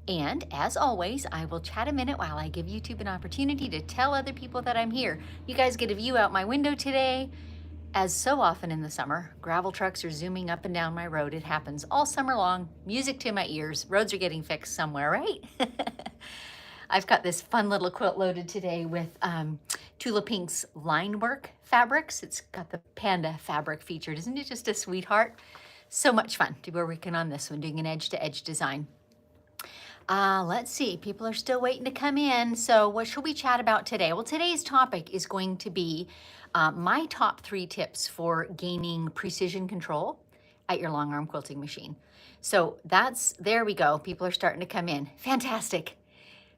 And as always, I will chat a minute while I give YouTube an opportunity to tell other people that I'm here. You guys get a view out my window today. As so often in the summer, gravel trucks are zooming up and down my road. It happens all summer long. Music to my ears. Roads are getting fixed somewhere, right? I've got this fun little quilt loaded today with Tula Pink's line work fabrics. It's got the panda fabric featured. Isn't it just a sweetheart? So much fun to be working on this one, doing an edge-to-edge design. Let's see, people are still waiting to come in. So what should we chat about today? Well, today's topic is going to be my top 3 tips for gaining precision control at your long arm quilting machine. So there we go. People are starting to come in. Fantastic.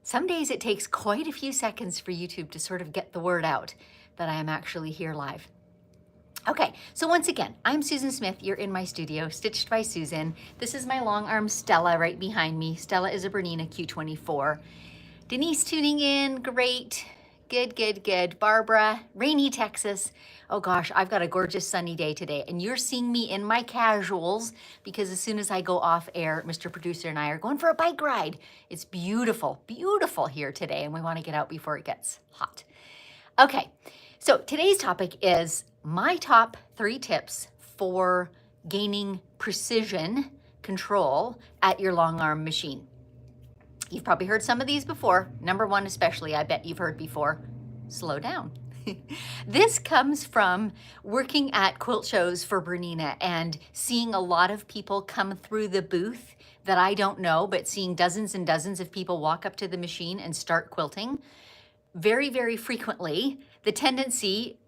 Some days it takes quite a few seconds for YouTube to sort of get the word out that I am actually here live. Okay, so once again, I'm Susan Smith. You're in my studio, Stitched by Susan. This is my long arm Stella right behind me. Stella is a Bernina Q24. Denise tuning in, great. Good, good, good. Barbara, rainy Texas. Oh gosh, I've got a gorgeous sunny day today, and you're seeing me in my casuals because as soon as I go off air, Mr. Producer and I are going for a bike ride. It's beautiful, beautiful here today, and we want to get out before it gets hot. Okay, so today's topic is my top 3 tips for gaining precision control at your long arm machine. You've probably heard some of these before. Number 1 especially, I bet you've heard before, slow down. This comes from working at quilt shows for Bernina and seeing a lot of people come through the booth that I don't know, but seeing dozens and dozens of people walk up to the machine and start quilting. Very, very frequently, the tendency,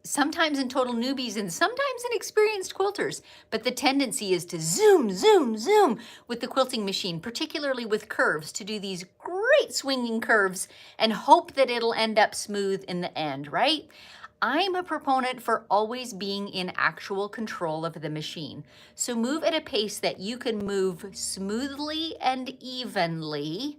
sometimes in total newbies and sometimes in experienced quilters, but the tendency is to zoom, zoom, zoom with the quilting machine, particularly with curves, to do these great swinging curves and hope that it'll end up smooth in the end, right? I'm a proponent for always being in actual control of the machine. So move at a pace that you can move smoothly and evenly,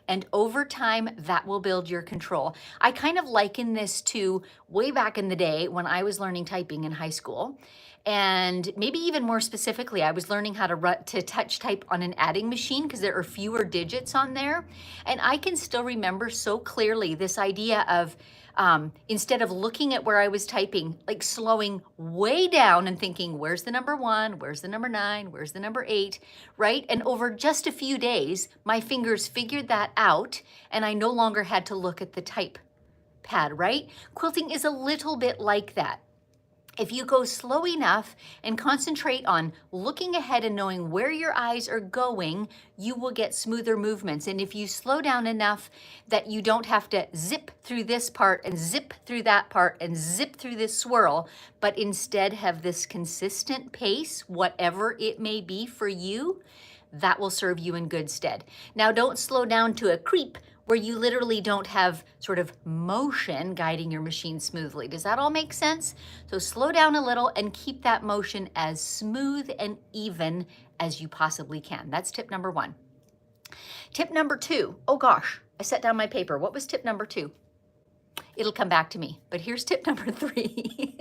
and over time, that will build your control. I kind of liken this to way back in the day when I was learning typing in high school. And maybe even more specifically, I was learning how to touch type on an adding machine because there are fewer digits on there. And I can still remember so clearly this idea of instead of looking at where I was typing, like slowing way down and thinking, where's the number 1, where's the number 9, where's the number 8, right? And over just a few days, my fingers figured that out and I no longer had to look at the type pad, right? Quilting is a little bit like that. If you go slow enough and concentrate on looking ahead and knowing where your eyes are going, you will get smoother movements. And if you slow down enough that you don't have to zip through this part and zip through that part and zip through this swirl, but instead have this consistent pace, whatever it may be for you, that will serve you in good stead. Now, don't slow down to a creep where you literally don't have sort of motion guiding your machine smoothly. Does that all make sense? So slow down a little and keep that motion as smooth and even as you possibly can. That's tip number 1. Tip number 2, oh gosh, I set down my paper. What was tip number 2? It'll come back to me, but here's tip number 3.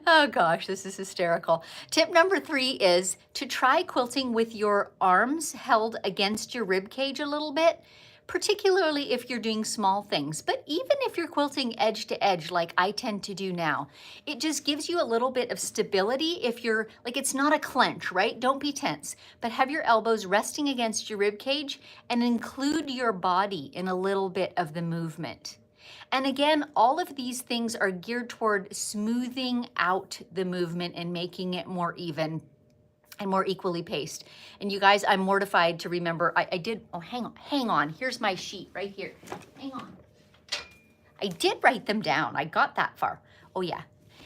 Oh gosh, this is hysterical. Tip number 3 is to try quilting with your arms held against your rib cage a little bit, particularly if you're doing small things. But even if you're quilting edge to edge like I tend to do now, it just gives you a little bit of stability if you're, like, it's not a clench, right? Don't be tense, but have your elbows resting against your rib cage and include your body in a little bit of the movement. And again, all of these things are geared toward smoothing out the movement and making it more even and more equally paced. And you guys, I'm mortified to remember, oh, hang on. Here's my sheet right here. Hang on. I did write them down. I got that far. Oh yeah.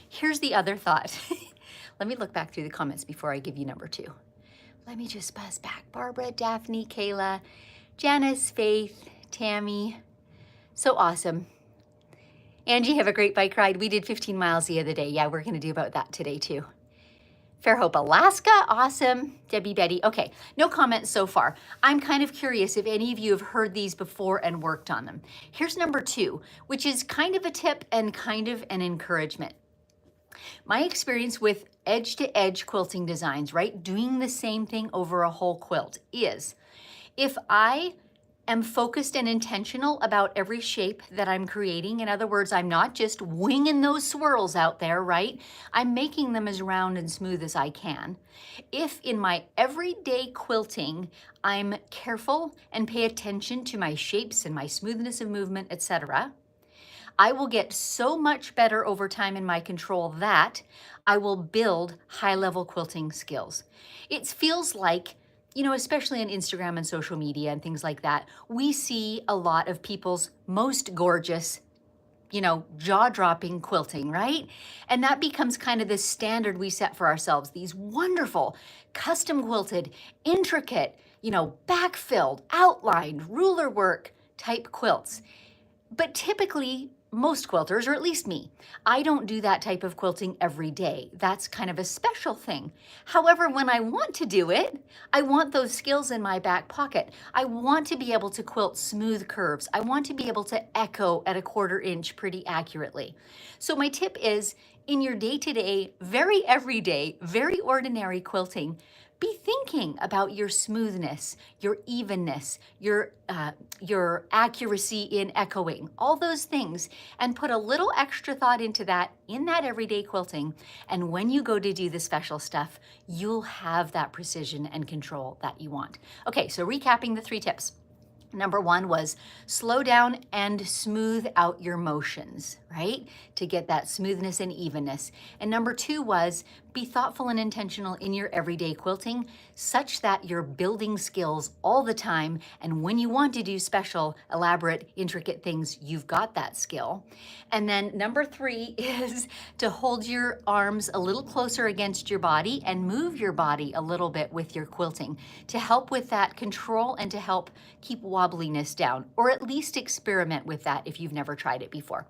Here's the other thought. Let me look back through the comments before I give you number 2. Let me just buzz back. Barbara, Daphne, Kayla, Janice, Faith, Tammy. So awesome. Angie, have a great bike ride. We did 15 miles the other day. Yeah, we're gonna do about that today too. Fairhope, Alaska, awesome. Debbie, Betty, okay, no comments so far. I'm kind of curious if any of you have heard these before and worked on them. Here's number 2, which is kind of a tip and kind of an encouragement. My experience with edge-to-edge quilting designs, right, doing the same thing over a whole quilt is, if I am focused and intentional about every shape that I'm creating. In other words, I'm not just winging those swirls out there, right? I'm making them as round and smooth as I can. If in my everyday quilting, I'm careful and pay attention to my shapes and my smoothness of movement, etc., I will get so much better over time in my control that I will build high-level quilting skills. It feels like, especially on Instagram and social media and things like that, we see a lot of people's most gorgeous, jaw-dropping quilting, right? And that becomes kind of the standard we set for ourselves. These wonderful, custom quilted, intricate, back-filled, outlined, ruler work type quilts. But typically, most quilters, or at least me, I don't do that type of quilting every day. That's kind of a special thing. However, when I want to do it, I want those skills in my back pocket. I want to be able to quilt smooth curves. I want to be able to echo at a 1/4 inch pretty accurately. So my tip is, in your day-to-day, very everyday, very ordinary quilting, be thinking about your smoothness, your evenness, your accuracy in echoing, all those things, and put a little extra thought into that in that everyday quilting. And when you go to do the special stuff, you'll have that precision and control that you want. Okay, so recapping the 3 tips. Number 1 was slow down and smooth out your motions, right? To get that smoothness and evenness. And number 2 was be thoughtful and intentional in your everyday quilting such that you're building skills all the time. And when you want to do special, elaborate, intricate things, you've got that skill. And then number 3 is to hold your arms a little closer against your body and move your body a little bit with your quilting to help with that control and to help keep wobbliness down, or at least experiment with that if you've never tried it before.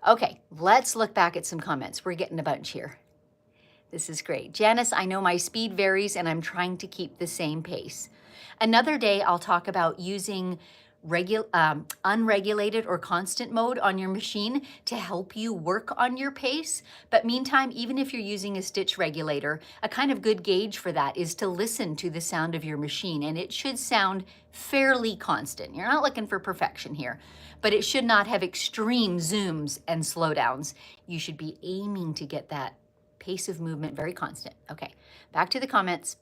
Okay, let's look back at some comments. We're getting a bunch here. This is great. Janice, I know my speed varies and I'm trying to keep the same pace. Another day I'll talk about using unregulated or constant mode on your machine to help you work on your pace. But meantime, even if you're using a stitch regulator, a kind of good gauge for that is to listen to the sound of your machine, and it should sound fairly constant. You're not looking for perfection here, but it should not have extreme zooms and slowdowns. You should be aiming to get that pace of movement very constant. Okay, back to the comments.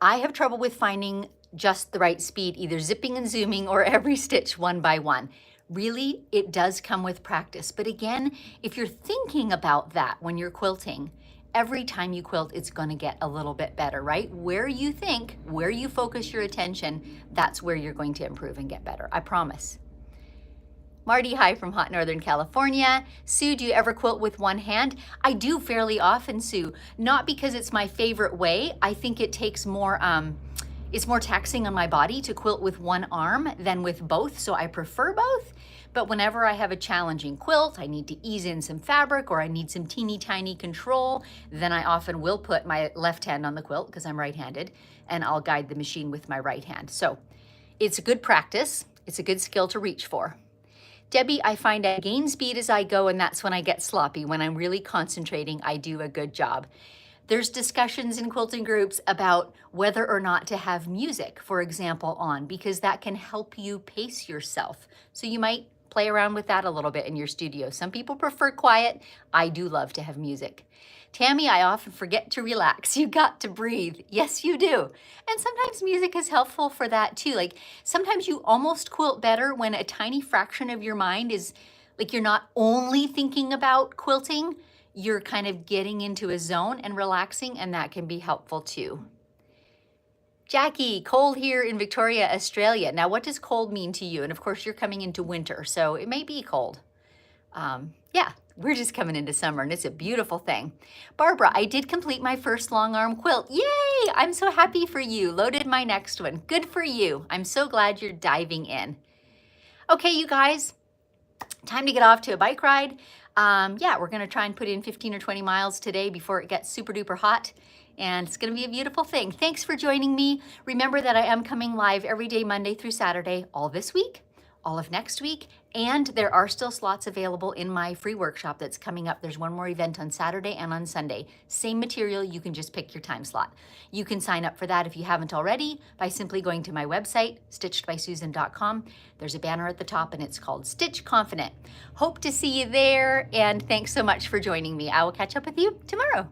I have trouble with finding just the right speed, either zipping and zooming or every stitch one by one. Really, it does come with practice. But again, if you're thinking about that when you're quilting, every time you quilt, it's going to get a little bit better, right? Where you think, where you focus your attention, that's where you're going to improve and get better. I promise. Marty, hi from hot Northern California. Sue, do you ever quilt with one hand? I do fairly often, Sue. Not because it's my favorite way. I think it takes more, it's more taxing on my body to quilt with one arm than with both, so I prefer both. But whenever I have a challenging quilt, I need to ease in some fabric or I need some teeny tiny control, then I often will put my left hand on the quilt because I'm right-handed, and I'll guide the machine with my right hand. So it's a good practice. It's a good skill to reach for. Debbie, I find I gain speed as I go, and that's when I get sloppy. When I'm really concentrating, I do a good job. There's discussions in quilting groups about whether or not to have music, for example, on, because that can help you pace yourself. So you might play around with that a little bit in your studio. Some people prefer quiet. I do love to have music. Tammy, I often forget to relax. You got to breathe. Yes, you do. And sometimes music is helpful for that too. Like sometimes you almost quilt better when a tiny fraction of your mind is like you're not only thinking about quilting, you're kind of getting into a zone and relaxing, and that can be helpful too. Jackie, cold here in Victoria, Australia. Now, what does cold mean to you? And of course, you're coming into winter, so it may be cold. Yeah, we're just coming into summer, and it's a beautiful thing. Barbara, I did complete my first long arm quilt. Yay! I'm so happy for you. Loaded my next one. Good for you. I'm so glad you're diving in. Okay, you guys, time to get off to a bike ride. Yeah, we're gonna try and put in 15 or 20 miles today before it gets super duper hot. And it's gonna be a beautiful thing. Thanks for joining me. Remember that I am coming live every day, Monday through Saturday, all this week, all of next week, and there are still slots available in my free workshop that's coming up. There's one more event on Saturday and on Sunday. Same material, you can just pick your time slot. You can sign up for that if you haven't already by simply going to my website, stitchedbysusan.com. There's a banner at the top and it's called Stitch Confident. Hope to see you there, and thanks so much for joining me. I will catch up with you tomorrow.